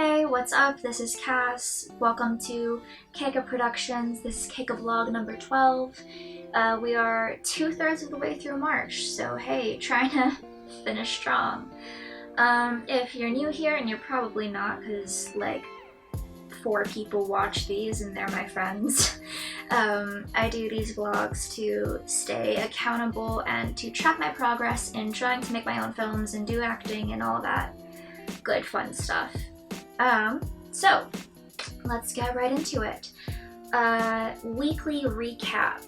Hey, what's up? This is Cass. Welcome to Keika Productions. This is Keika vlog number 12. We are 2/3 of the way through March, so hey, trying to finish strong. If you're new here, and you're probably not because like 4 people watch these and they're my friends, I do these vlogs to stay accountable and to track my progress in trying to make my own films and do acting and all that good fun stuff. So let's get right into it. Weekly recap.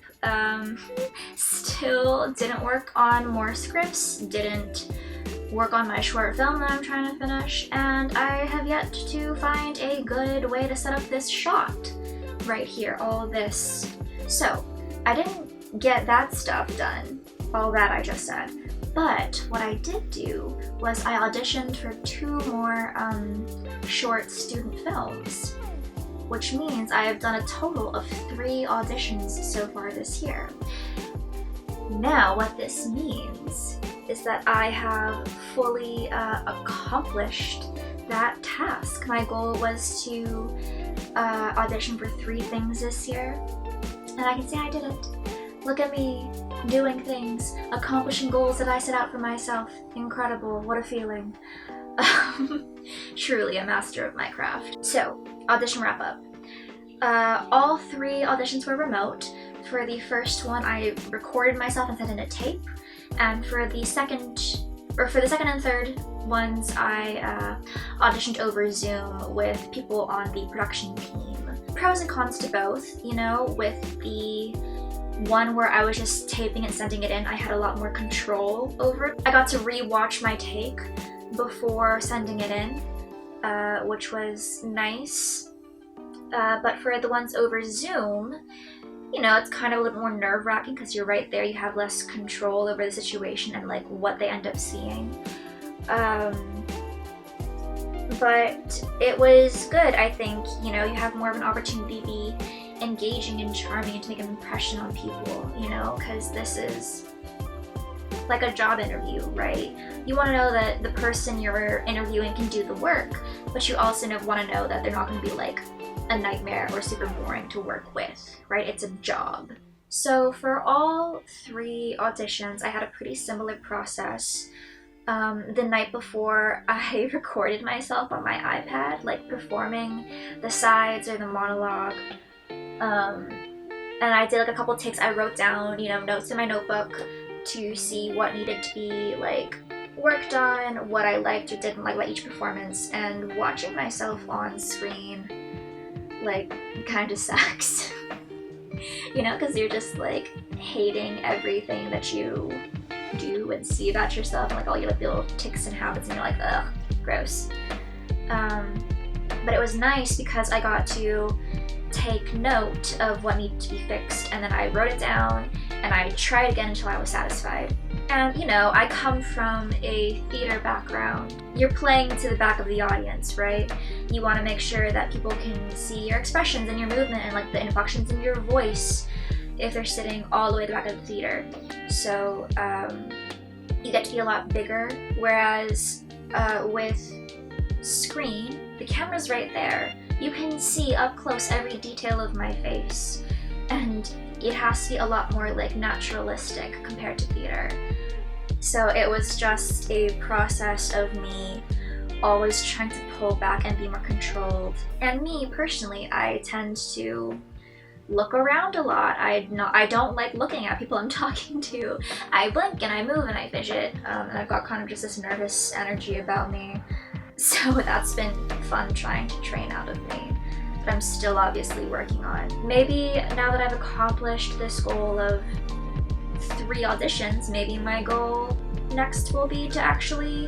Still didn't work on more scripts, didn't work on my short film that I'm trying to finish, and I have yet to find a good way to set up this shot right here, all this. So I didn't get that stuff done, all that I just said. But what I did do was I auditioned for 2 more short student films, which means I have done a total of 3 auditions so far this year. Now what this means is that I have fully accomplished that task. My goal was to audition for 3 things this year, and I can say I did it. Look at me, doing things, accomplishing goals that I set out for myself. Incredible, what a feeling. Truly a master of my craft. So, audition wrap up. All 3 auditions were remote. For the first one, I recorded myself and sent in a tape. And for the second and third ones, I auditioned over Zoom with people on the production team. Pros and cons to both, you know. With the one where I was just taping and sending it in, I had a lot more control over it. I got to re-watch my take before sending it in, which was nice. But for the ones over Zoom, you know, it's kind of a little more nerve-wracking because you're right there, you have less control over the situation and like what they end up seeing. But it was good, I think. You know, you have more of an opportunity to be engaging and charming and to make an impression on people, you know, because this is like a job interview, right? You want to know that the person you're interviewing can do the work, but you also want to know that they're not going to be like a nightmare or super boring to work with, right? It's a job. So for all 3 auditions, I had a pretty similar process. The night before, I recorded myself on my iPad, like performing the sides or the monologue. And I did like a couple takes. I wrote down, you know, notes in my notebook to see what needed to be like worked on, what I liked or didn't like about each performance, and watching myself on screen like kind of sucks. You know, because you're just like hating everything that you do and see about yourself and like all your like little tics and habits, and you're like, ugh, gross. But it was nice because I got to take note of what needed to be fixed, and then I wrote it down and I tried again until I was satisfied. And you know, I come from a theater background. You're playing to the back of the audience, right? You want to make sure that people can see your expressions and your movement and like the inflections in your voice if they're sitting all the way to the back of the theater. So you get to be a lot bigger, whereas with screen, the camera's right there. You can see up close every detail of my face, and it has to be a lot more like naturalistic compared to theater. So it was just a process of me always trying to pull back and be more controlled. And me personally, I tend to look around a lot. I don't like looking at people I'm talking to. I blink and I move and I fidget, and I've got kind of just this nervous energy about me. So that's been fun trying to train out of me, but I'm still obviously working on. Maybe now that I've accomplished this goal of 3 auditions, maybe my goal next will be to actually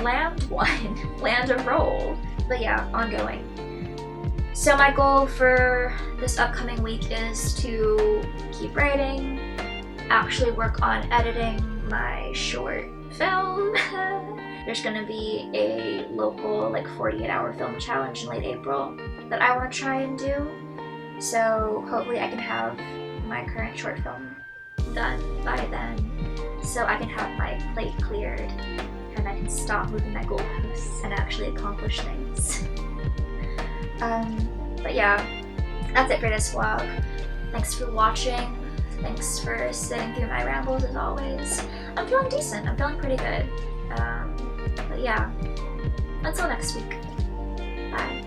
land one, land a role. But yeah, ongoing. So my goal for this upcoming week is to keep writing, actually work on editing my short film. There's gonna be a local like 48-hour film challenge in late April that I want to try and do. So hopefully I can have my current short film done by then, so I can have my plate cleared and I can stop moving my goalposts and actually accomplish things. But yeah, that's it for this vlog. Thanks for watching. Thanks for sitting through my rambles as always. I'm feeling decent. I'm feeling pretty good. But yeah, until next week. Bye.